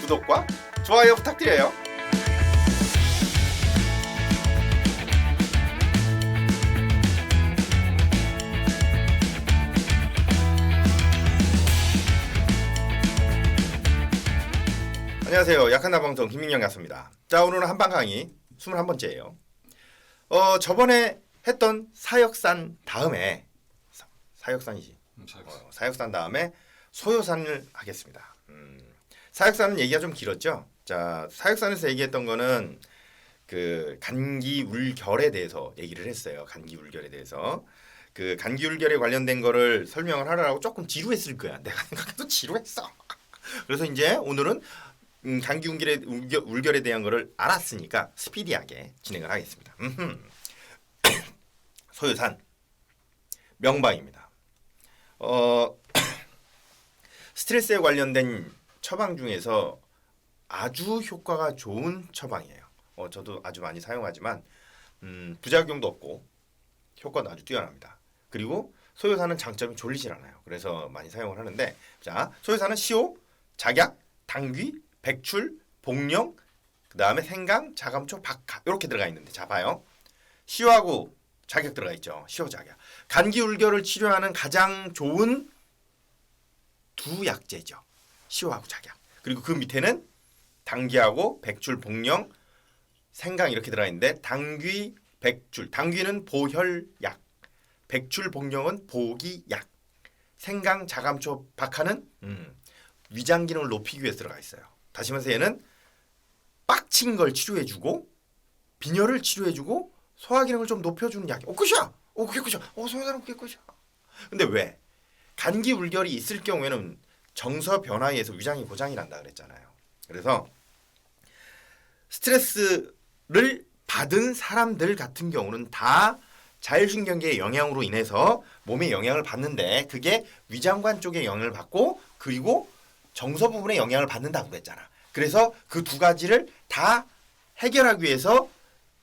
구독과 좋아요 부탁드려요. 안녕하세요. 약한나 방송 김민영 교수입니다. 자, 오늘은 한방 강의 21번째예요. 저번에 했던 사역산 다음에 사역산이지. 사역산 다음에 소요산을 하겠습니다. 사역산은 얘기가 좀 길었죠. 자, 사역산에서 얘기했던 거는 그 간기울결에 대해서 얘기를 했어요. 간기울결에 대해서. 그 간기울결에 관련된 거를 설명을 하려고 조금 지루했을 거야. 내가 생각해도 지루했어. 그래서 이제 오늘은 간기울결에 대한 거를 알았으니까 스피디하게 진행을 하겠습니다. 소요산 명방입니다. 스트레스에 관련된 처방 중에서 아주 효과가 좋은 처방이에요. 저도 아주 많이 사용하지만 부작용도 없고 효과도 아주 뛰어납니다. 그리고 소요산은 장점이 졸리질 않아요. 그래서 많이 사용을 하는데, 자, 소요산은 시오, 작약, 당귀, 백출, 복령, 그 다음에 생강, 자감초, 박하 이렇게 들어가 있는데, 자 봐요. 시오하고 작약 들어가 있죠. 시오, 작약. 간기울결을 치료하는 가장 좋은 두 약재죠. 시오하고 작약. 그리고 그 밑에는 당귀하고 백출, 복령, 생강 이렇게 들어가 있는데, 당귀, 백출, 당귀는 보혈약, 백출, 복령은 보기약, 생강, 자감초, 박하는 위장 기능을 높이기 위해서 들어가 있어요. 다시 말해서 얘는 빡친 걸 치료해주고 빈혈을 치료해주고 소화 기능을 좀 높여주는 약이. 끝이야. 그게 끝이야. 소화사는 그게 끝이야. 근데 왜? 간기울결이 있을 경우에는 정서 변화에 의해서 위장이 고장이 난다 그랬잖아요. 그래서 스트레스를 받은 사람들 같은 경우는 다 자율신경계의 영향으로 인해서 몸에 영향을 받는데, 그게 위장관 쪽에 영향을 받고 그리고 정서 부분에 영향을 받는다고 그랬잖아. 그래서 그 두 가지를 다 해결하기 위해서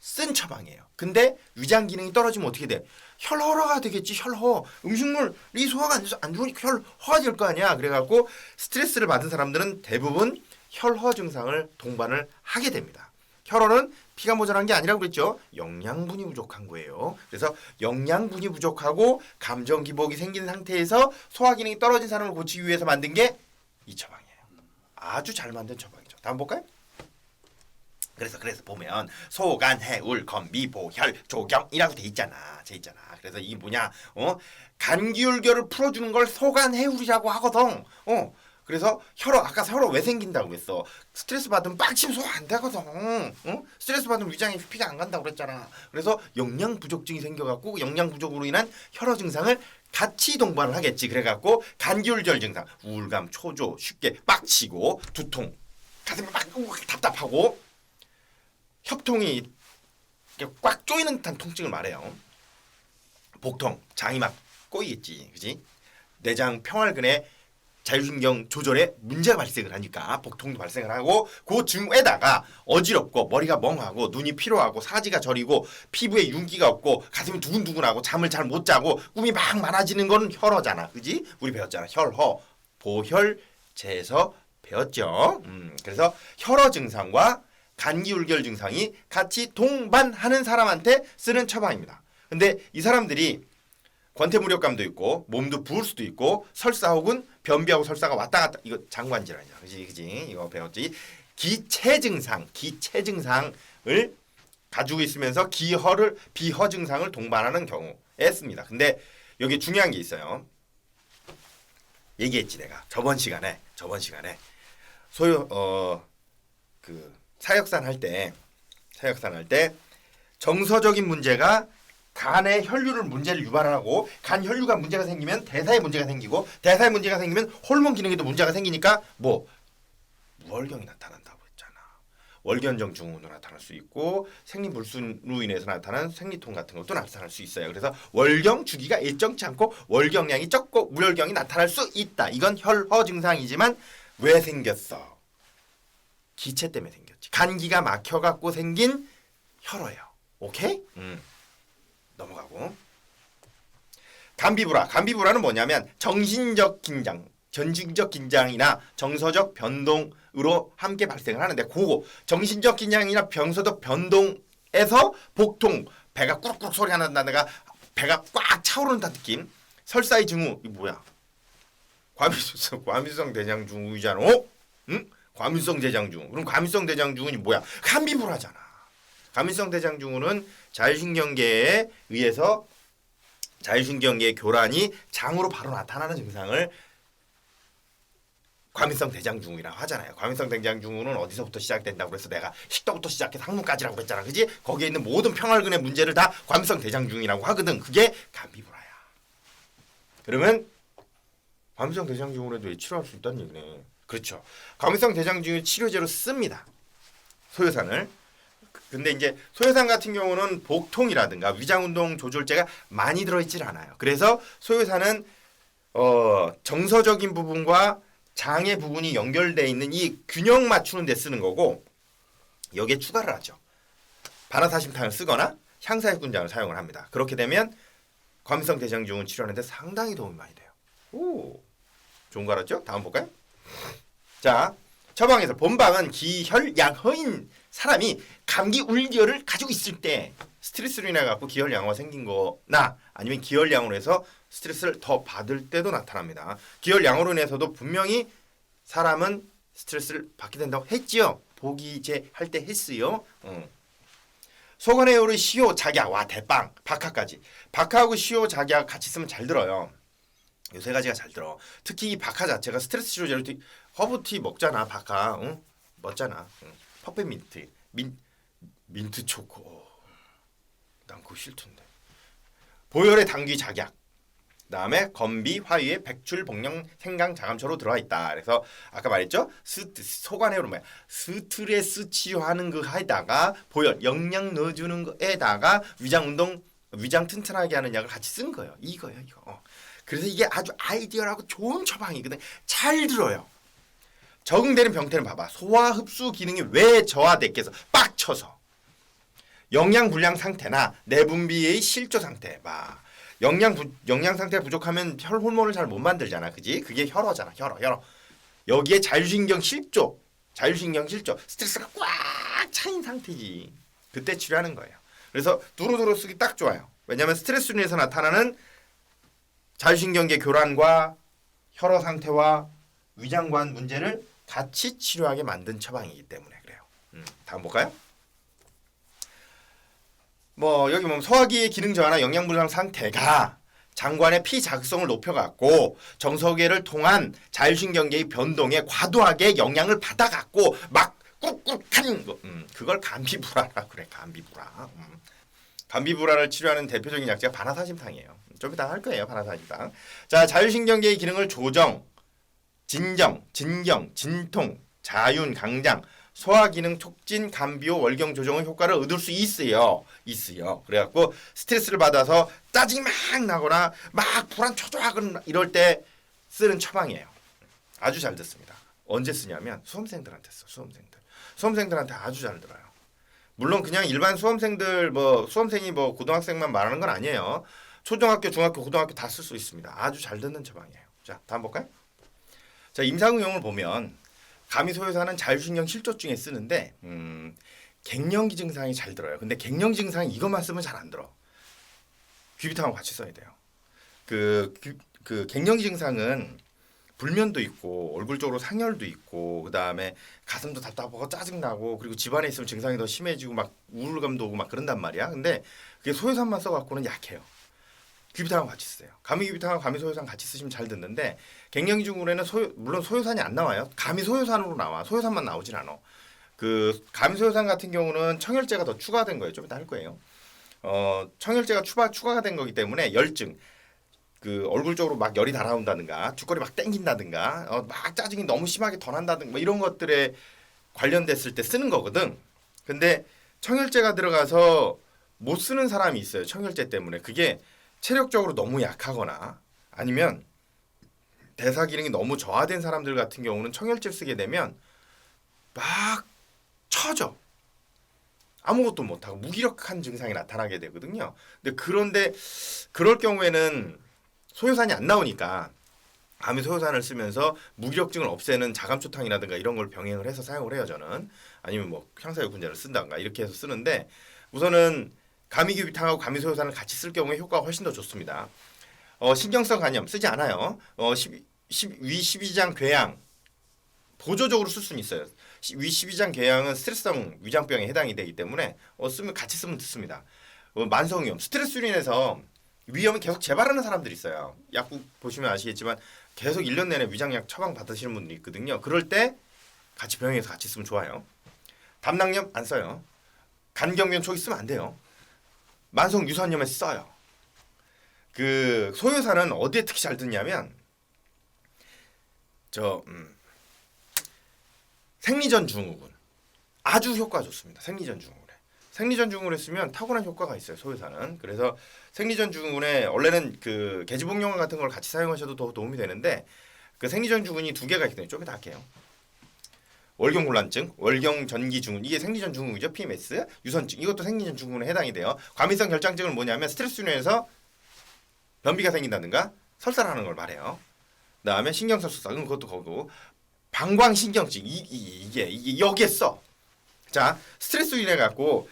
쓴 처방이에요. 근데 위장 기능이 떨어지면 어떻게 돼? 혈허가 되겠지. 혈허. 음식물이 소화가 안 좋으니까 혈허가 될 거 아니야. 그래갖고 스트레스를 받은 사람들은 대부분 혈허 증상을 동반을 하게 됩니다. 혈허는 피가 모자란 게 아니라고 그랬죠. 영양분이 부족한 거예요. 그래서 영양분이 부족하고 감정 기복이 생긴 상태에서 소화 기능이 떨어진 사람을 고치기 위해서 만든 게 이 처방이에요. 아주 잘 만든 처방이죠. 다음 볼까요? 그래서 보면 소간, 해울, 건비, 보혈, 조경이라고 돼 있잖아. 그래서 이게 뭐냐? 간기울결을 풀어주는 걸 소간, 해울이라고 하거든. 그래서 아까 혈허 왜 생긴다고 했어? 스트레스 받으면 빡치면 소화 안 되거든. 스트레스 받으면 위장에 피가 안 간다고 그랬잖아. 그래서 영양 부족증이 생겨갖고 영양 부족으로 인한 혈허 증상을 같이 동반을 하겠지. 그래갖고 간기울결 증상, 우울감, 초조, 쉽게 빡치고 두통, 가슴이 막 답답하고 협통이 꽉 조이는 듯한 통증을 말해요. 복통, 장이 막 꼬이겠지, 그지? 내장 평활근에 자율신경 조절에 문제가 발생을 하니까 복통도 발생을 하고, 그 중에다가 어지럽고 머리가 멍하고 눈이 피로하고 사지가 저리고 피부에 윤기가 없고 가슴이 두근두근하고 잠을 잘 못 자고 꿈이 막 많아지는 건 혈허잖아. 그지? 우리 배웠잖아. 혈허, 보혈제에서 배웠죠. 그래서 혈허 증상과 간기울결 증상이 같이 동반하는 사람한테 쓰는 처방입니다. 근데 이 사람들이 권태무력감도 있고 몸도 부을 수도 있고 설사 혹은 변비하고 설사가 왔다 갔다, 이거 장관질환이야. 그지? 이거 배웠지. 기체 증상을 가지고 있으면서 비허 증상을 동반하는 경우에 씁니다. 근데 여기 중요한 게 있어요. 얘기했지 내가 저번 시간에 사역산 할 때 정서적인 문제가 간의 혈류를 문제를 유발하고, 간 혈류가 문제가 생기면 대사에 문제가 생기고, 대사에 문제가 생기면 호르몬 기능에도 문제가 생기니까 무월경이 나타난다고 했잖아. 월견정 증후군도 나타날 수 있고 생리불순으로 인해서 나타난 생리통 같은 것도 나타날 수 있어요. 그래서 월경 주기가 일정치 않고 월경량이 적고 무혈경이 나타날 수 있다. 이건 혈허 증상이지만 왜 생겼어? 기체 때문에 생겼지. 간기가 막혀갖고 생긴 혈허예요. 오케이? 넘어가고. 간비브라는 뭐냐면 정신적 긴장, 전신적 긴장이나 정서적 변동으로 함께 발생을 하는데 그거 정신적 긴장이나 정서적 변동에서 복통, 배가 꾸룩꾸룩 소리가 난다든가 배가 꽉 차오른다 느낌, 설사의 증후, 이 뭐야? 과민성 대장증후잖아. 응? 과민성 대장증후. 그럼 과민성 대장증후는 뭐야? 감비불화잖아. 과민성 대장증후는 자율신경계에 의해서 자율신경계의 교란이 장으로 바로 나타나는 증상을 과민성 대장증후라고 하잖아요. 과민성 대장증후는 어디서부터 시작된다고 그래서 내가 식도부터 시작해서 항문까지라고 했잖아. 그지? 거기에 있는 모든 평활근의 문제를 다 과민성 대장증후라고 하거든. 그게 감비불화야. 그러면 과민성 대장증후라도 치료할 수 있다는 얘기네. 그렇죠. 과민성 대장증후 치료제로 씁니다. 소요산을. 근데 이제 소요산 같은 경우는 복통이라든가 위장운동 조절제가 많이 들어있질 않아요. 그래서 소요산은 정서적인 부분과 장의 부분이 연결되어 있는 이 균형 맞추는 데 쓰는 거고 여기에 추가를 하죠. 바나사심탕을 쓰거나 향사육군장을 사용을 합니다. 그렇게 되면 과민성 대장증후 치료하는 데 상당히 도움이 많이 돼요. 오, 좋은 거 알았죠? 다음 볼까요? 자, 처방에서 본방은 기혈양허인 사람이 감기 울기열을 가지고 있을 때 스트레스로 인해 갖고 기혈양허가 생긴 거나 아니면 기혈양으로 해서 스트레스를 더 받을 때도 나타납니다. 기혈양으로 인해서도 분명히 사람은 스트레스를 받게 된다고 했지요. 보기제 할 때 했어요. 소관의 요리 시효 작약 와 대빵 박하까지. 박하하고 시효 작약 같이 쓰면 잘 들어요. 요 세 가지가 잘 들어. 특히 이 박하 자체가 스트레스 치료제로 허브티 먹잖아. 박하. 응? 먹잖아. 퍼페민트, 민트 초코. 난 그거 싫던데. 보혈의 당귀 작약. 그다음에 건비, 화유에 백출, 복령, 생강, 자감초로 들어와 있다. 그래서 아까 말했죠? 소관해로 뭐야? 스트레스 치료하는 거에다가 보혈, 영양 넣어주는 거에다가 위장 운동, 위장 튼튼하게 하는 약을 같이 쓴 거예요. 이거예요, 이거. 그래서 이게 아주 아이디어라고 좋은 처방이거든. 잘 들어요. 적응되는 병태는 봐봐. 소화 흡수 기능이 왜 저하됐겠어? 빡 쳐서. 영양 불량 상태나 내분비의 실조 상태. 봐. 영양 상태가 부족하면 혈 호르몬을 잘 못 만들잖아. 그지? 그게 혈어잖아. 혈어. 여기에 자율신경 실조. 스트레스가 꽉 차인 상태지. 그때 치료하는 거예요. 그래서 두루두루 쓰기 딱 좋아요. 왜냐하면 스트레스로 인해서 나타나는 자율신경계 교란과 혈어 상태와 위장관 문제를 같이 치료하게 만든 처방이기 때문에 그래요. 다음 볼까요? 여기 보면 소화기의 기능 저하나 영양 불량 상태가 장관의 피 자극성을 높여갖고 정서계를 통한 자율신경계의 변동에 과도하게 영향을 받아갖고 막 꾹꾹한 거. 그걸 감비불화라 그래. 감비불화. 감비불화를 치료하는 대표적인 약제가 바나사심탕이에요. 좀 이따 할 거예요. 바나사심탕. 자, 자율신경계의 기능을 조정, 진정, 진경, 진통, 자윤, 강장, 소화기능 촉진, 감비호, 월경 조정의 효과를 얻을 수 있어요. 그래갖고 스트레스를 받아서 짜증이 막 나거나 막 불안 초조하거나 이럴 때 쓰는 처방이에요. 아주 잘 듣습니다. 언제 쓰냐면 수험생들한테 써. 수험생들한테 아주 잘 들어요. 물론 그냥 일반 수험생들 수험생이 고등학생만 말하는 건 아니에요. 초등학교, 중학교, 고등학교 다 쓸 수 있습니다. 아주 잘 듣는 처방이에요. 자, 다음 볼까요? 자, 임상응용을 보면 감이소요산은 자율신경 실조증에 쓰는데 갱년기 증상이 잘 들어요. 근데 갱년기 증상이 이것만 쓰면 잘 안 들어. 귀비탕하고 같이 써야 돼요. 그 갱년기 증상은 불면도 있고 얼굴 쪽으로 상열도 있고 그다음에 가슴도 답답하고 짜증나고 그리고 집안에 있으면 증상이 더 심해지고 막 우울감도 오고 막 그런단 말이야. 근데 그게 소요산만 써갖고는 약해요. 귀비탕하고 같이 쓰세요. 감이귀비탕하고 감이소요산 같이 쓰시면 잘 듣는데 갱년기 증후에는 물론 소요산이 안 나와요. 감이소요산으로 나와. 소요산만 나오진 않아. 그 감이소요산 같은 경우는 청열제가 더 추가된 거예요. 좀 이따 할 거예요. 청열제가 추가가 된 거기 때문에 열증, 그 얼굴 쪽으로 막 열이 달아온다든가 주거리 막 땡긴다든가 막 짜증이 너무 심하게 더 난다든가 이런 것들에 관련됐을 때 쓰는 거거든. 근데 청열제가 들어가서 못 쓰는 사람이 있어요. 청열제 때문에. 그게 체력적으로 너무 약하거나 아니면 대사 기능이 너무 저하된 사람들 같은 경우는 청열제 쓰게 되면 막 처져. 아무것도 못하고 무기력한 증상이 나타나게 되거든요. 근데 그럴 경우에는 소요산이 안 나오니까 감이 소요산을 쓰면서 무기력증을 없애는 자감초탕이라든가 이런 걸 병행을 해서 사용을 해요 저는. 아니면 뭐 향사유분자를 쓴다든가 이렇게 해서 쓰는데 우선은 감미규비탕하고 감미소요산을 같이 쓸 경우에 효과가 훨씬 더 좋습니다. 신경성 간염 쓰지 않아요. 위 12장 궤양 보조적으로 쓸 수는 있어요. 위 12장 궤양은 스트레스성 위장병에 해당이 되기 때문에 쓰면 같이 쓰면 좋습니다. 만성위염 스트레스로 인해서 위염이 계속 재발하는 사람들이 있어요. 약국 보시면 아시겠지만 계속 1년 내내 위장약 처방 받으시는 분들이 있거든요. 그럴 때 같이 병행해서 같이 쓰면 좋아요. 담낭염 안 써요. 간경련 초기 쓰면 안 돼요. 만성 유선염에 써요. 그 소요산은 어디에 특히 잘 듣냐면 생리전 증후군 아주 효과가 좋습니다. 생리전 증후군에 생리전 증후군에 쓰면 탁월한 효과가 있어요. 소요산은. 그래서 생리전 증후군에 원래는 그 개지복용화 같은 걸 같이 사용하셔도 더 도움이 되는데 그 생리전 증후군이 두 개가 있거든요. 좀 이따 할게요. 월경곤란증, 월경전기증후군 이게 생리전 증후군이죠. PMS, 유선증 이것도 생리전 증후군에 해당이 돼요. 과민성 결장증은 뭐냐면 스트레스로 인해서 변비가 생긴다든가 설사하는 걸 말해요. 그다음에 신경설수사 그것도 거고 방광신경증 이게 여기에 써. 자 스트레스로 인해 갖고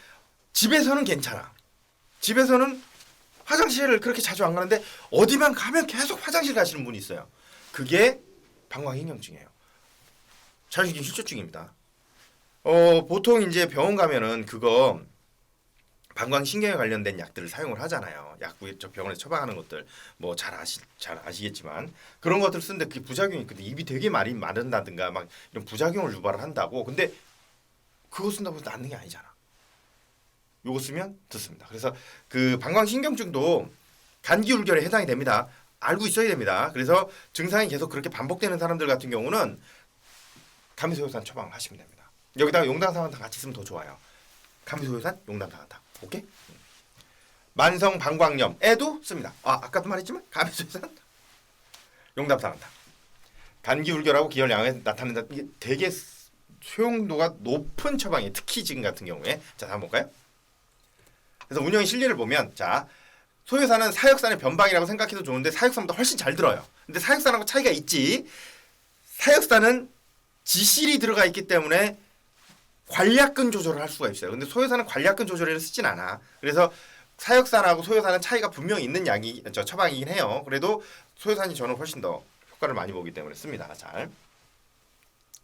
집에서는 괜찮아. 집에서는 화장실을 그렇게 자주 안 가는데 어디만 가면 계속 화장실 가시는 분이 있어요. 그게 방광신경증이에요. 자율신경 실조증입니다. 보통 이제 병원 가면은 그거 방광신경에 관련된 약들을 사용을 하잖아요. 약국에 병원에서 처방하는 것들 뭐 잘 아시겠지만 그런 것들 쓰는데 그게 부작용이 있거든요. 입이 되게 많이 마른다든가 막 이런 부작용을 유발을 한다고. 근데 그거 쓴다고 해서 낫는 게 아니잖아. 요거 쓰면 듣습니다. 그래서 그 방광신경증도 감기울결에 해당이 됩니다. 알고 있어야 됩니다. 그래서 증상이 계속 그렇게 반복되는 사람들 같은 경우는 감미소요산 처방을 하시면 됩니다. 여기다가 용당사한탕 같이 쓰면 더 좋아요. 감미소요산, 용당사한탕. 오케이? 만성 방광염에도 씁니다. 아까도 말했지만 감미소요산, 용당사한탕. 감기울결하고 기혈량에 나타낸다. 이게 되게 소용도가 높은 처방이에요. 특히 지금 같은 경우에. 자, 다음 볼까요? 그래서 운영의 실리를 보면 자 소요산은 사역산의 변방이라고 생각해도 좋은데 사역산보다 훨씬 잘 들어요. 근데 사역산하고 차이가 있지. 사역산은 지실이 들어가 있기 때문에 관략근 조절을 할 수가 있어요. 근데 소요산은 관략근 조절을 쓰진 않아. 그래서 사역산하고 소요산은 차이가 분명히 있는 약이 처방이긴 해요. 그래도 소요산이 저는 훨씬 더 효과를 많이 보기 때문에 씁니다. 잘.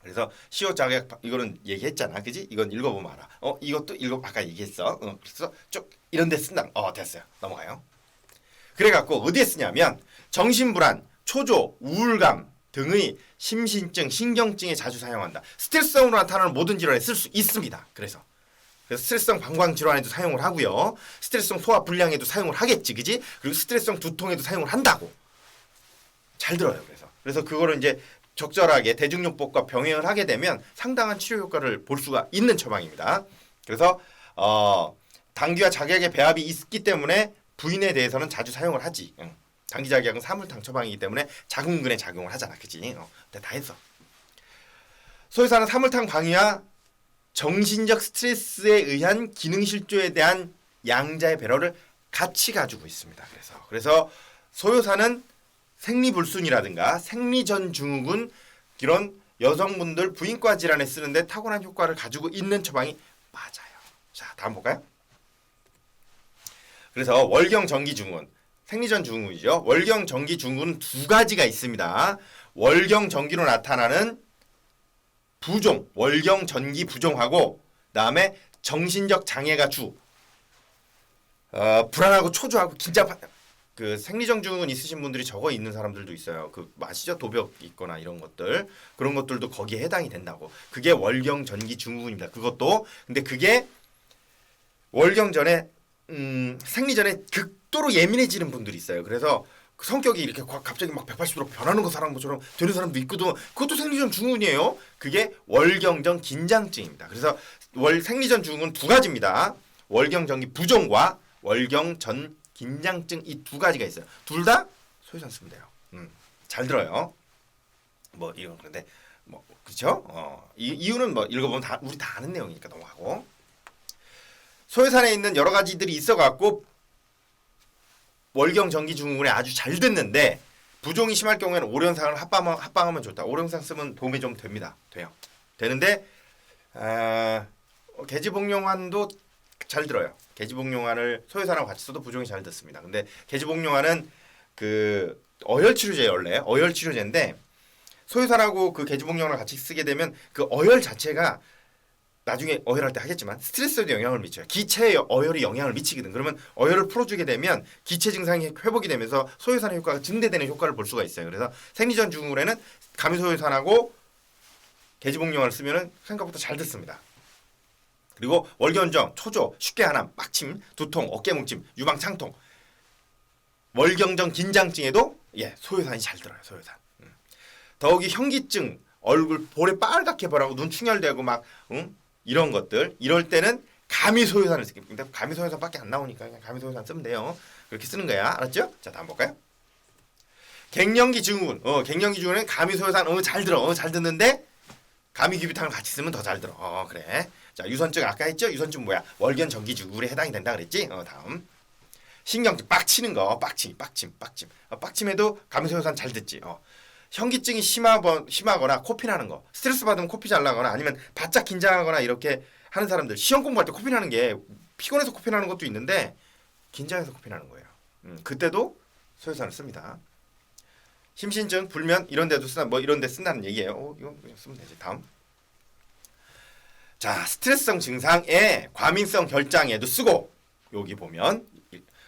그래서 시효자격 이거는 얘기했잖아, 그지? 이건 읽어보면 알아. 이것도 아까 얘기했어. 그래서 쭉 이런 데 쓴다. 됐어요. 넘어가요. 그래갖고 어디에 쓰냐면 정신불안, 초조, 우울감 등의 심신증, 신경증에 자주 사용한다. 스트레스성으로 나타나는 모든 질환에 쓸 수 있습니다. 그래서 스트레스성 방광 질환에도 사용을 하고요. 스트레스성 소화 불량에도 사용을 하겠지, 그지? 그리고 스트레스성 두통에도 사용을 한다고. 잘 들어요. 그래서 그거를 이제 적절하게 대중요법과 병행을 하게 되면 상당한 치료 효과를 볼 수가 있는 처방입니다. 그래서 당귀와 작약의 배합이 있기 때문에 부인에 대해서는 자주 사용을 하지. 당귀작약은 사물탕 처방이기 때문에 자궁근에 작용을 하잖아, 그치? 다 했어. 소요산은 사물탕 방위와 정신적 스트레스에 의한 기능 실조에 대한 양자의 배려를 같이 가지고 있습니다. 그래서 소요산은 생리불순이라든가 생리전 증후군 이런 여성분들 부인과 질환에 쓰는데 탁월한 효과를 가지고 있는 처방이 맞아요. 자, 다음 볼까요? 그래서 월경전기증후군, 생리전 증후군이죠. 월경전기증후군은 두 가지가 있습니다. 월경전기로 나타나는 부종, 월경전기 부종하고 그다음에 정신적 장애가 주. 불안하고 초조하고 긴장. 그 생리전 증후군 있으신 분들이 적어 있는 사람들도 있어요. 그 아시죠? 도벽 있거나 이런 것들. 그런 것들도 거기에 해당이 된다고. 그게 월경전기 증후군입니다. 그것도. 근데 그게 월경 전에 생리 전에 극도로 예민해지는 분들이 있어요. 그래서 그 성격이 이렇게 갑자기 막 180도로 변하는 것처럼 되는 사람도 있거든. 그것도 생리전 증후군이에요. 그게 월경전 긴장증입니다. 그래서 생리전 증후군 두 가지입니다. 월경전기 부종과 월경전 긴장증 이 두 가지가 있어요. 둘 다 소요산 쓰면 돼요. 잘 들어요. 뭐 이건 그런데 뭐 그렇죠? 이유는 뭐 읽어보면 우리 다 아는 내용이니까 넘어가고. 소요산에 있는 여러 가지들이 있어갖고 월경전기 증후군에 아주 잘 듣는데 부종이 심할 경우에는 오련상을 합방하면 좋다. 오련상 쓰면 도움이 좀 됩니다. 돼요. 되는데 계지복용환도 잘 들어요. 계지복용환을 소요산하고 같이 써도 부종이 잘 듣습니다. 근데 계지복용환은 그 어혈치료제 원래 어혈치료제인데 소요산하고 그 계지복용환을 같이 쓰게 되면 그 어혈 자체가 나중에 어혈할 때 하겠지만 스트레스에도 영향을 미쳐요. 기체에 어혈이 영향을 미치거든. 그러면 어혈을 풀어주게 되면 기체 증상이 회복이 되면서 소요산의 효과가 증대되는 효과를 볼 수가 있어요. 그래서 생리전 증후군에는 가미소요산하고 계지복용환을 쓰면은 생각보다 잘 듣습니다. 그리고 월견정, 초조, 쉽게 한함, 빡침, 두통, 어깨뭉침, 유방 창통, 월경정 긴장증에도 소요산이 잘 들어요. 소요산. 더욱이 현기증, 얼굴 볼에 빨갛게 벌하고 눈 충혈되고 막 이런 것들 이럴 때는 가미소요산을 쓰기. 근데 가미소요산밖에 안 나오니까 그냥 가미소요산 쓰면 돼요. 그렇게 쓰는 거야. 알았죠? 자, 다음 볼까요? 갱년기 증후군. 갱년기 증후군은 가미소요산 잘 들어. 잘 듣는데 가미규비탕을 같이 쓰면 더 잘 들어. 그래. 자, 유선증 아까 했죠? 유선증 뭐야? 월견 전기 증후군에 해당이 된다 그랬지? 다음. 신경증 빡치는 거. 빡침. 빡침에도 가미소요산 잘 듣지. 현기증이 심하거나 코피 나는 거. 스트레스 받으면 코피 잘 나거나 아니면 바짝 긴장하거나 이렇게 하는 사람들. 시험 공부할 때 코피 나는 게 피곤해서 코피 나는 것도 있는데 긴장해서 코피 나는 거예요. 그때도 소요산을 씁니다. 심신증, 불면 이런 데도 쓰나 뭐 이런 데 쓴다는 얘기예요. 이거 그냥 쓰면 되지. 다음. 자, 스트레스성 증상에 과민성 결장에도 쓰고 여기 보면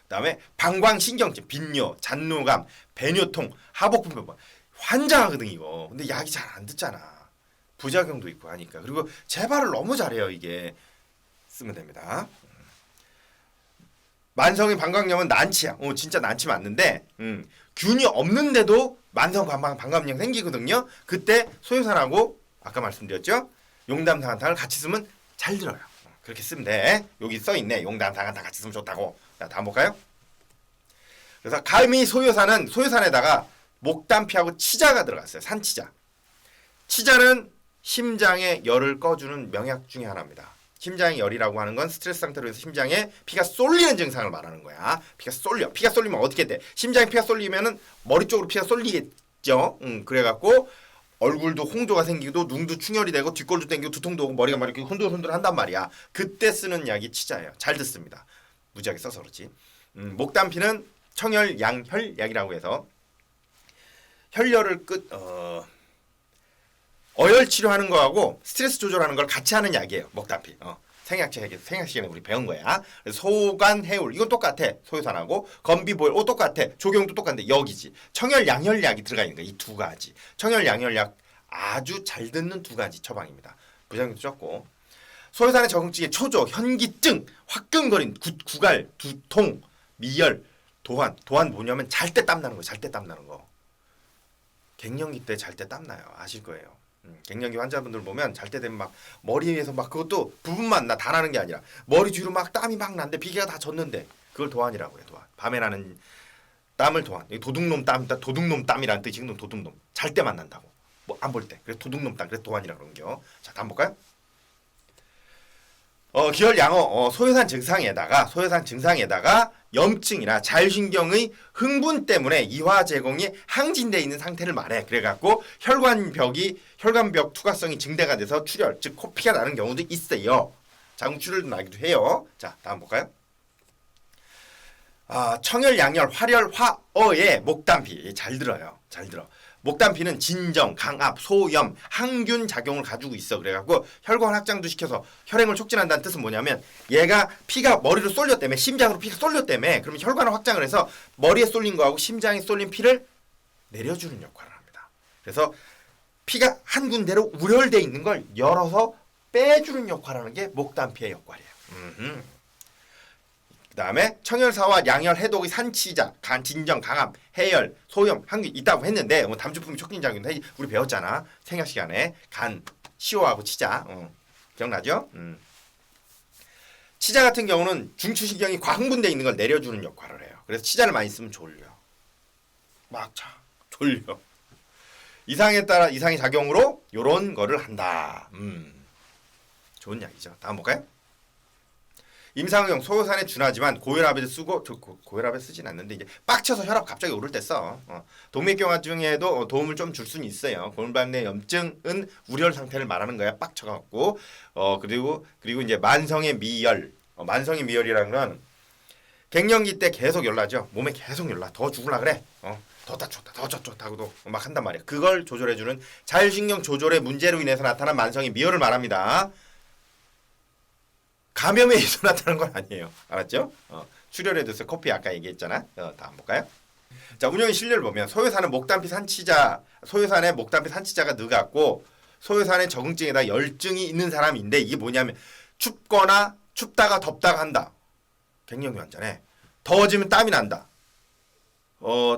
그다음에 방광신경증, 빈뇨, 잔노감, 배뇨통, 하복분별 환장하거든 이거. 근데 약이 잘 안 듣잖아. 부작용도 있고 하니까. 그리고 재발을 너무 잘해요 이게. 쓰면 됩니다. 만성인 방광염은 난치야. 진짜 난치 맞는데 균이 없는데도 만성 방광염 생기거든요. 그때 소요산하고 아까 말씀드렸죠. 용담상한탕을 같이 쓰면 잘 들어요. 그렇게 쓰면 돼. 여기 써있네. 용담상한탕 같이 쓰면 좋다고. 자, 다음 볼까요? 그래서 가미소요산은 소요산에다가 목단피하고 치자가 들어갔어요. 산치자. 치자는 심장의 열을 꺼주는 명약 중에 하나입니다. 심장의 열이라고 하는 건 스트레스 상태로 해서 심장에 피가 쏠리는 증상을 말하는 거야. 피가 쏠려. 피가 쏠리면 어떻게 돼? 심장에 피가 쏠리면은 머리 쪽으로 피가 쏠리겠죠. 그래갖고 얼굴도 홍조가 생기고 눈도 충혈이 되고 뒷골도 땡기고 두통도 오고 머리가 막 이렇게 흔들흔들 한단 말이야. 그때 쓰는 약이 치자예요. 잘 듣습니다. 무지하게 써서 그렇지. 목단피는 청혈 양혈약이라고 해서 혈열을 어혈 치료하는 거하고 스트레스 조절하는 걸 같이 하는 약이에요. 목단피. 생약 시간에 우리 배운 거야. 소관 해울 이건 똑같아. 소요산하고 건비보혈 똑같아. 조경도 똑같은데 여기지. 청혈 양혈약이 들어가 있는 거야. 이 두 가지. 청혈 양혈약 아주 잘 듣는 두 가지 처방입니다. 부작용도 적고. 소요산의 적응증에 초조, 현기증, 화끈거림, 구갈, 두통, 미열, 도환 뭐냐면 잘 때 땀나는 거. 잘 때 땀나는 거. 갱년기 때 잘 때 땀나요. 아실 거예요. 갱년기 환자분들 보면 잘 때 되면 막 머리 위에서 막 그것도 부분만 다 나는 게 아니라 머리 뒤로 막 땀이 막 나는데 비계가 다 젖는데 그걸 도환이라고 해요. 도환. 밤에 나는 땀을 도환. 도둑놈 땀이라는 뜻이 지금 도둑놈. 잘 때만 난다고. 뭐 안 볼 때. 그래서 도둑놈 땀. 그래서 도환이라고 그런 겨. 자, 다음 볼까요? 기혈 양호 소요산 증상에다가 염증이나 자율신경의 흥분 때문에 이화 제공이 항진돼 있는 상태를 말해. 그래갖고 혈관벽 투과성이 증대가 돼서 출혈, 즉 코피가 나는 경우도 있어요. 자궁출혈도 나기도 해요. 자, 다음 볼까요? 청혈, 양혈, 활혈, 화어의 목단피 잘 들어요. 잘 들어. 목단피는 진정, 강압, 소염, 항균 작용을 가지고 있어. 그래갖고 혈관 확장도 시켜서 혈행을 촉진한다는 뜻은 뭐냐면 얘가 피가 머리로 쏠렸다며 심장으로 피가 쏠렸다며 그러면 혈관을 확장을 해서 머리에 쏠린 거하고 심장에 쏠린 피를 내려주는 역할을 합니다. 그래서 피가 한 군데로 우혈되어 있는 걸 열어서 빼주는 역할을 하는 게 목단피의 역할이에요. 그 다음에 청혈사와 양혈 해독의 산치자, 간, 진정, 강압, 해열, 소염, 항균 있다고 했는데 다음 주품이 촉진작용 우리 배웠잖아. 생약 시간에 간, 시오하고 치자. 기억나죠? 치자 같은 경우는 중추신경이 과흥분되어 있는 걸 내려주는 역할을 해요. 그래서 치자를 많이 쓰면 졸려. 막 졸려. 이상에 따라 이상의 작용으로 요런 거를 한다. 좋은 약이죠. 다음 볼까요? 임상용 소요산에 준하지만 고혈압에도 쓰고 고혈압에 쓰진 않는데 이제 빡쳐서 혈압 갑자기 오를 때 써. 동맥경화증에도 도움을 좀 줄 수는 있어요. 골반 내 염증은 우려열 상태를 말하는 거야. 빡쳐갖고 그리고 이제 만성의 미열. 만성의 미열이라는 건 갱년기 때 계속 열나죠. 몸에 계속 열나. 더 죽을라 그래. 더 좋다 하고도 막 한단 말이야. 그걸 조절해주는 자율신경 조절의 문제로 인해서 나타난 만성의 미열을 말합니다. 감염에 의해서 나타나는 건 아니에요. 알았죠? 출혈에도 커피 아까 얘기했잖아. 다음 볼까요? 자, 운영의 실례를 보면 소요산의 목단피 산치자가 느갖고 소요산의 적응증에다 열증이 있는 사람인데 이게 뭐냐면 춥다가 덥다가 한다. 갱년기 환자네. 더워지면 땀이 난다.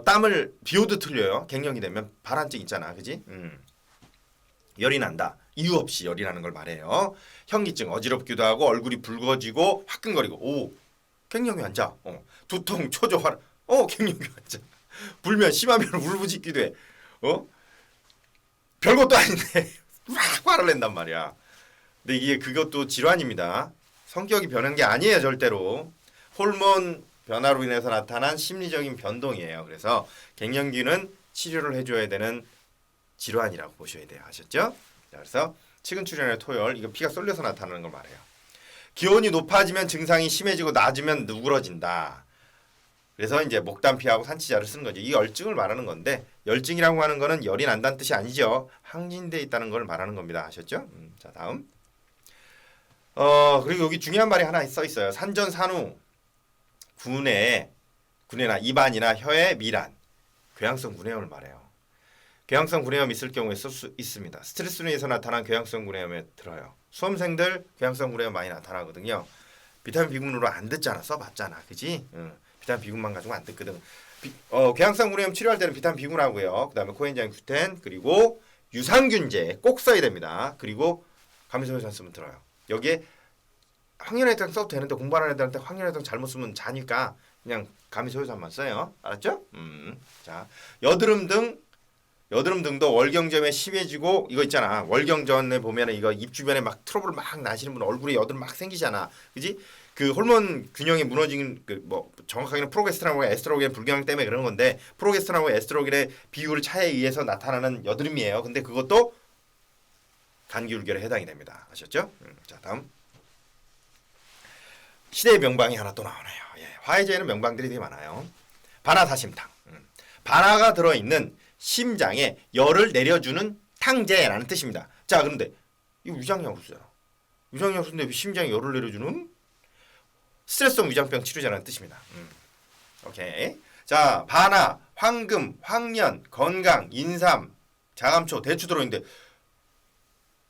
땀을 비 오듯 흘려요. 갱년기 되면 발한증 있잖아. 그지? 열이 난다. 이유 없이 열이 나는 걸 말해요. 현기증 어지럽기도 하고 얼굴이 붉어지고 화끈거리고 오 갱년기 환자. 두통 초조화 갱년기 환자. 불면 심하면 울부짖기도 해. 별것도 아닌데 막 화를 낸단 말이야. 근데 이게 그것도 질환입니다. 성격이 변한 게 아니에요. 절대로. 호르몬 변화로 인해서 나타난 심리적인 변동이에요. 그래서 갱년기는 치료를 해줘야 되는 질환이라고 보셔야 돼요. 아셨죠? 그래서 측은 출현의 토열 이거 피가 쏠려서 나타나는 걸 말해요. 기온이 높아지면 증상이 심해지고 낮으면 누그러진다. 그래서 이제 목단피하고 산치자를 쓰는 거죠. 이 열증을 말하는 건데 열증이라고 하는 거는 열이 난다는 뜻이 아니죠. 항진돼 있다는 걸 말하는 겁니다. 아셨죠? 자 다음. 그리고 여기 중요한 말이 하나 써 있어요. 산전산후 구내나 입안이나 혀의 미란, 궤양성 구내염을 말해요. 궤양성 구내염 있을 경우에 쓸 수 있습니다. 스트레스로 인해서 나타난 궤양성 구내염에 들어요. 수험생들 궤양성 구내염 많이 나타나거든요. 비타민 B군으로 안 듣잖아. 써봤잖아. 그지? 비타민 B군만 가지고 안 듣거든. 궤양성 구내염 치료할 때는 비타민 B군하고요. 그 다음에 코엔자임 Q10 그리고 유산균제 꼭 써야 됩니다. 그리고 감미소요산 쓰면 들어요. 여기에 황련해당 써도 되는데 공부하는 애들한테 황련해당 잘못 쓰면 자니까 그냥 감미소요산만 써요. 알았죠? 자 여드름 등도 월경점에 심해지고 이거 있잖아. 월경전에 보면은 이거 입 주변에 막 트러블 막 나시는 분 얼굴에 여드름 막 생기잖아. 그지? 그 호르몬 균형이 무너진 정확하게는 프로게스테론하고 에스트로겐 불균형 때문에 그런 건데 프로게스테론하고 에스트로겐의 비율 차이에 의해서 나타나는 여드름이에요. 근데 그것도 간기울결에 해당이 됩니다. 아셨죠? 자 다음. 시대의 명방이 하나 또 나오네요. 화해제에는 명방들이 되게 많아요. 바나사심탕. 바나가 들어있는 심장에 열을 내려주는 탕제라는 뜻입니다. 자, 그런데 이거 위장약수잖아. 위장약수인데 왜 심장에 열을 내려주는? 스트레스성 위장병 치료제라는 뜻입니다. 오케이. 자, 바나, 황금, 황련, 건강, 인삼, 자감초, 대추 들어있는데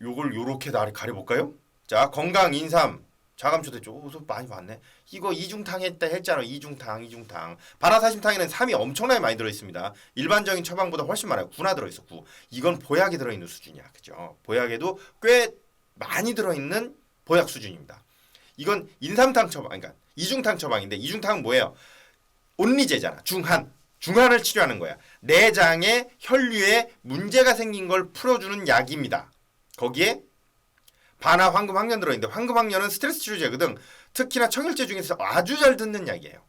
요걸 요렇게 가려볼까요? 자, 건강, 인삼, 자감초 대추. 많이 봤네. 이거 이중탕 했잖아. 이중탕. 바나사심탕에는 삼이 엄청나게 많이 들어있습니다. 일반적인 처방보다 훨씬 많아요. 구나 들어있어. 구. 이건 보약이 들어있는 수준이야. 그죠? 보약에도 꽤 많이 들어있는 보약 수준입니다. 이건 인삼탕 처방, 그러니까 이중탕 처방인데 이중탕은 뭐예요? 온리제잖아. 중한을 치료하는 거야. 내장에 혈류에 문제가 생긴 걸 풀어주는 약입니다. 거기에 바나, 황금, 황련 들어있는데 황금, 황련은 스트레스 치료제거든. 특히나 청일제 중에서 아주 잘 듣는 약이에요.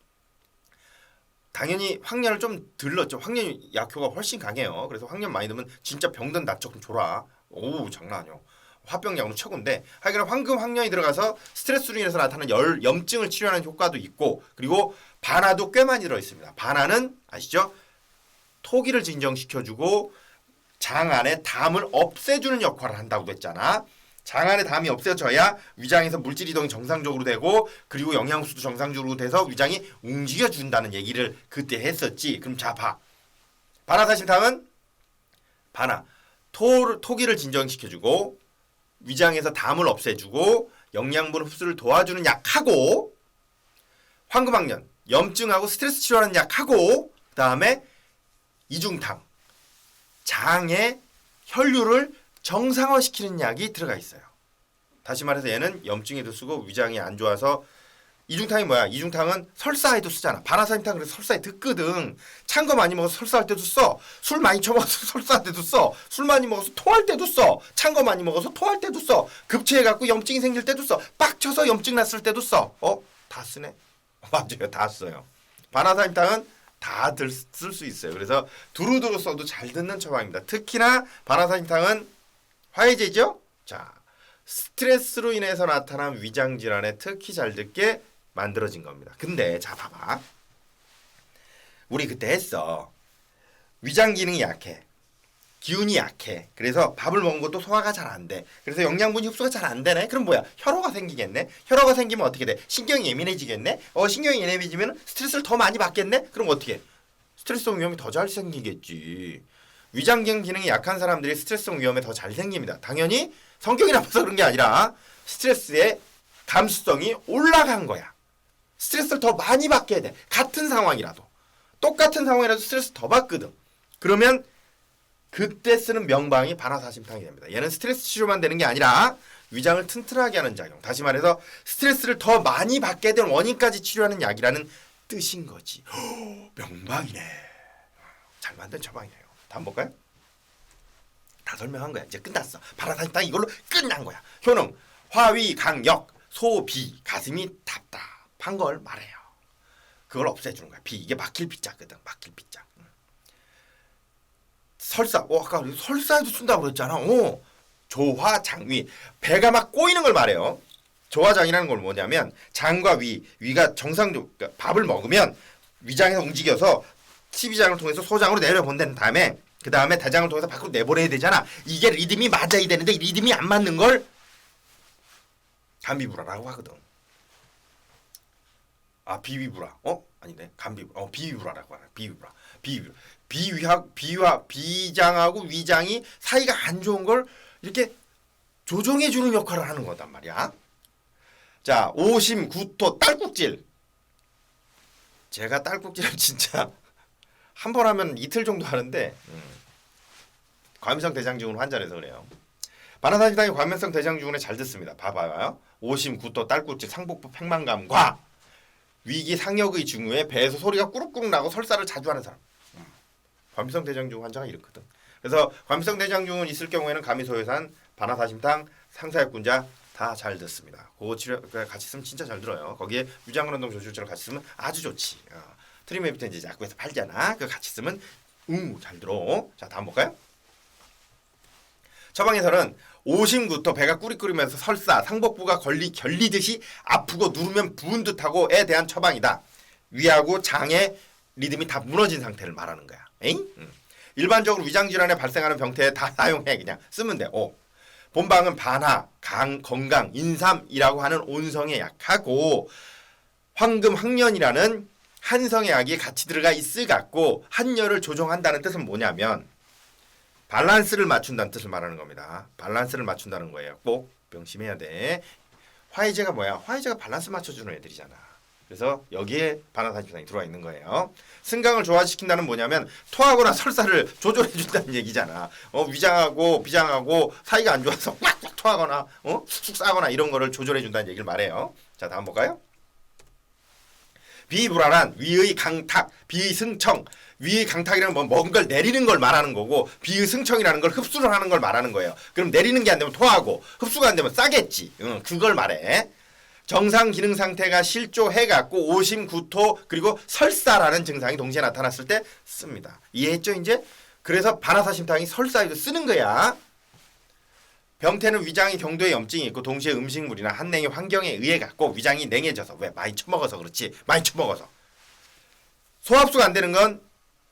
당연히 황련을 좀 덜 넣었죠. 황련 약효가 훨씬 강해요. 그래서 황련 많이 넣으면 진짜 병든 나 조금 줘라. 오 장난 아니요. 화병약으로 최고인데 하여간 황금, 황련이 들어가서 스트레스로 인해서 나타나는 염증을 치료하는 효과도 있고 그리고 바나도 꽤 많이 들어있습니다. 바나는 아시죠? 토기를 진정시켜주고 장 안에 담을 없애주는 역할을 한다고 했잖아. 장 안에 담이 없어져야 위장에서 물질 이동이 정상적으로 되고 그리고 영양소도 정상적으로 돼서 위장이 움직여준다는 얘기를 그때 했었지. 그럼 자 봐. 바나사심탕은 바나 토기를 진정시켜주고 위장에서 담을 없애주고 영양분 흡수를 도와주는 약하고 황금황련 염증하고 스트레스 치료하는 약하고 그 다음에 이중탕 장의 혈류를 정상화시키는 약이 들어가 있어요. 다시 말해서 얘는 염증에도 쓰고 위장이 안 좋아서 이중탕이 뭐야? 이중탕은 설사에도 쓰잖아. 바나사림탕 그래서 설사에 듣거든. 찬 거 많이 먹어서 설사할 때도 써. 술 많이 처먹어서 설사할 때도 써. 술 많이 먹어서 토할 때도 써. 찬 거 많이 먹어서 토할 때도 써. 급체해갖고 염증이 생길 때도 써. 빡쳐서 염증 났을 때도 써. 다 쓰네? 맞아요. 다 써요. 바나사림탕은 다 쓸 수 있어요. 그래서 두루두루 써도 잘 듣는 처방입니다. 특히나 바나사림탕은 화해제죠? 자, 스트레스로 인해서 나타난 위장 질환에 특히 잘 듣게 만들어진 겁니다. 근데 자 봐봐. 우리 그때 했어. 위장 기능이 약해. 기운이 약해. 그래서 밥을 먹은 것도 소화가 잘 안 돼. 그래서 영양분이 흡수가 잘 안 되네. 그럼 뭐야? 혈호가 생기겠네. 혈호가 생기면 어떻게 돼? 신경이 예민해지겠네. 신경이 예민해지면 스트레스를 더 많이 받겠네. 그럼 어떻게? 스트레스성 위험이 더 잘 생기겠지. 위장경 기능이 약한 사람들이 스트레스성 위험에 더 잘 생깁니다. 당연히 성격이 나빠서 그런 게 아니라 스트레스의 감수성이 올라간 거야. 스트레스를 더 많이 받게 돼. 같은 상황이라도. 똑같은 상황이라도 스트레스 더 받거든. 그러면 그때 쓰는 명방이 바나사심탕이 됩니다. 얘는 스트레스 치료만 되는 게 아니라 위장을 튼튼하게 하는 작용. 다시 말해서 스트레스를 더 많이 받게 된 원인까지 치료하는 약이라는 뜻인 거지. 명방이네. 잘 만든 처방이에요. 다음 볼까요? 다 설명한 거야. 이제 끝났어. 바나사심탕 이걸로 끝난 거야. 효능, 화위, 강력, 소비, 가슴이 답답한 걸 말해요. 그걸 없애주는 거야. 이게 막힐 피자거든. 막힐 피자. 설사. 아까 설사에도 쓴다고 그랬잖아. 조화장위. 배가 막 꼬이는 걸 말해요. 조화장이라는 걸 뭐냐면 장과 위가 정상적으로 그러니까 밥을 먹으면 위장에서 움직여서 식이장을 통해서 소장으로 내려본다는 다음에 그 다음에 대장을 통해서 밖으로 내보내야 되잖아. 이게 리듬이 맞아야 되는데 리듬이 안 맞는 걸 감비불화라고 하거든. 비비불화. 아니네. 감비불화. 비비불화라고 하네. 비비불화. 비장하고 위장이 사이가 안 좋은 걸 이렇게 조정해주는 역할을 하는 거단 말이야. 자, 오심, 구토, 딸꾹질. 제가 딸꾹질은 진짜 한 번 하면 이틀 정도 하는데 과민성 대장증후군 환자라서 그래요. 바나사심탕이 과민성 대장증후군에 잘 듣습니다. 봐봐요. 오심, 구토, 딸꾹질, 상복부 팽만감과 위기 상역의 증후에 배에서 소리가 꾸룩꾸룩 나고 설사를 자주 하는 사람. 과민성 대장증후군 환자가 이렇거든. 그래서 과민성 대장증후군 있을 경우에는 가미소요산, 바나사심탕, 상사역분자 다 잘 듣습니다. 그거 치료 같이 쓰면 진짜 잘 들어요. 거기에 유장근운동 조절제를 같이 쓰면 아주 좋지. 트리메피텐 이제 약국에서 팔잖아. 그거 같이 쓰면 잘 들어. 자, 다음 볼까요? 처방에서는 오심구토 배가 꾸리꾸리면서 설사, 상복부가 결리듯이 아프고 누르면 부은 듯하고에 대한 처방이다. 위하고 장의 리듬이 다 무너진 상태를 말하는 거야. 일반적으로 위장질환에 발생하는 병태에 다 사용해. 그냥 쓰면 돼. 본방은 반하, 건강, 인삼이라고 하는 온성에 약하고 황금, 황련이라는 한성의 약이 같이 들어가 있을 같고 한열을 조정한다는 뜻은 뭐냐면 밸런스를 맞춘다는 뜻을 말하는 겁니다. 밸런스를 맞춘다는 거예요. 꼭 명심해야 돼. 화해제가 뭐야? 화해제가 밸런스 맞춰주는 애들이잖아. 그래서 여기에 바나사심탕이 들어와 있는 거예요. 승강을 조화시킨다는 뭐냐면 토하거나 설사를 조절해준다는 얘기잖아. 위장하고 비장하고 사이가 안 좋아서 꽉꽉 토하거나 쑥쑥 싸거나 이런 거를 조절해준다는 얘기를 말해요. 자, 다음 볼까요? 비불안한 위의 강탁, 비의 승청. 위의 강탁이라는 건 먹은 걸 내리는 걸 말하는 거고 비의 승청이라는 걸 흡수를 하는 걸 말하는 거예요. 그럼 내리는 게 안 되면 토하고 흡수가 안 되면 싸겠지. 그걸 말해. 정상 기능 상태가 실조해갖고 오심, 구토 그리고 설사라는 증상이 동시에 나타났을 때 씁니다. 이해했죠 이제? 그래서 바나사심탕이 설사에도 쓰는 거야. 병태는 위장의 경도에 염증이 있고 동시에 음식물이나 한냉의 환경에 의해 갖고 위장이 냉해져서 왜? 많이 처먹어서 그렇지. 많이 처먹어서. 소화흡수가 안 되는 건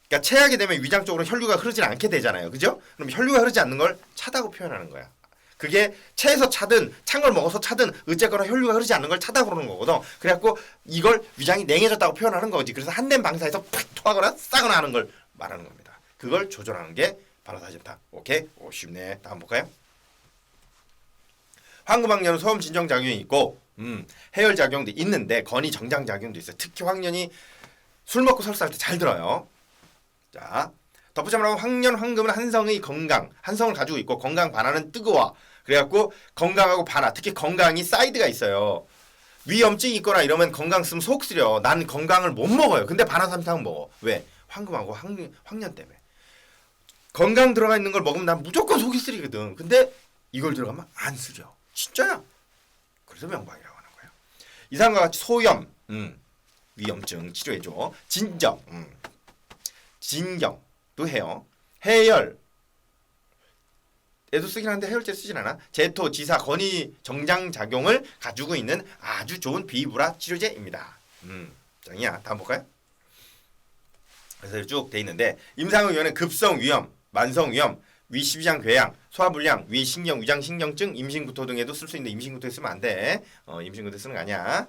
그러니까 체하게 되면 위장 쪽으로 혈류가 흐르지 않게 되잖아요. 그죠? 그럼 혈류가 흐르지 않는 걸 차다고 표현하는 거야. 그게 체에서 차든 찬 걸 먹어서 차든 어쨌거나 혈류가 흐르지 않는 걸 차다고 그러는 거거든. 그래갖고 이걸 위장이 냉해졌다고 표현하는 거지. 그래서 한냄 방사에서 팍 토하거나 싸거나 하는 걸 말하는 겁니다. 그걸 조절하는 게 바나사심탕. 오케이? 쉽네. 다음 볼까요? 황금황련은 소음 진정 작용이 있고 해열 작용도 있는데 건이 정장 작용도 있어요. 특히 황련이 술 먹고 설사할 때 잘 들어요. 자, 덧붙여말하면 황련, 황금은 한성의 건강, 한성을 가지고 있고 건강 반하는 뜨거워. 그래갖고 건강하고 반하, 특히 건강이 사이드가 있어요. 위염증이 있거나 이러면 건강 쓰면 속 쓰려. 난 건강을 못 먹어요. 근데 바나삼탕은 먹어. 왜? 황금하고 황련 때문에. 건강 들어가 있는 걸 먹으면 난 무조건 속이 쓰리거든. 근데 이걸 들어가면 안 쓰려. 진짜야. 그래서 명방이라고 하는 거예요. 이상과 같이 소염, 위염증 치료해줘. 진정, 진경도 해요. 해열, 에도 쓰긴 하는데 해열제 쓰진 않아. 제토, 지사, 건이 정장 작용을 가지고 있는 아주 좋은 비브라 치료제입니다. 짱이야. 다음 볼까요? 그래서 쭉 돼 있는데 임상의 위험은 급성 위염, 만성 위염, 위 십이장 궤양, 소화불량, 위 신경 위장 신경증, 임신구토 등에도 쓸 수 있는데 임신구토에 쓰면 안 돼. 임신구토에 쓰는 거 아니야.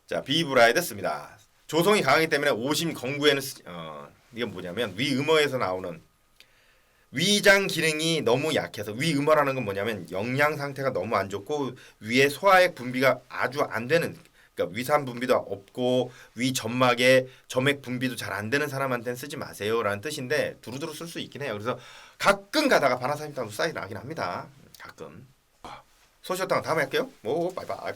자, 비브라에드 씁니다. 조성이 강하기 때문에 오심 건구에는 이건 뭐냐면 위음어에서 나오는 위장 기능이 너무 약해서 위음어라는 건 뭐냐면 영양 상태가 너무 안 좋고 위에 소화액 분비가 아주 안 되는 그러니까 위산 분비도 없고 위 점막에 점액 분비도 잘 안 되는 사람한테는 쓰지 마세요라는 뜻인데 두루두루 쓸 수 있긴 해요. 그래서 가끔 가다가 바나삼탕도 사이 나긴 합니다. 가끔. 소시오탕 다음에 할게요. 오, 바이바이.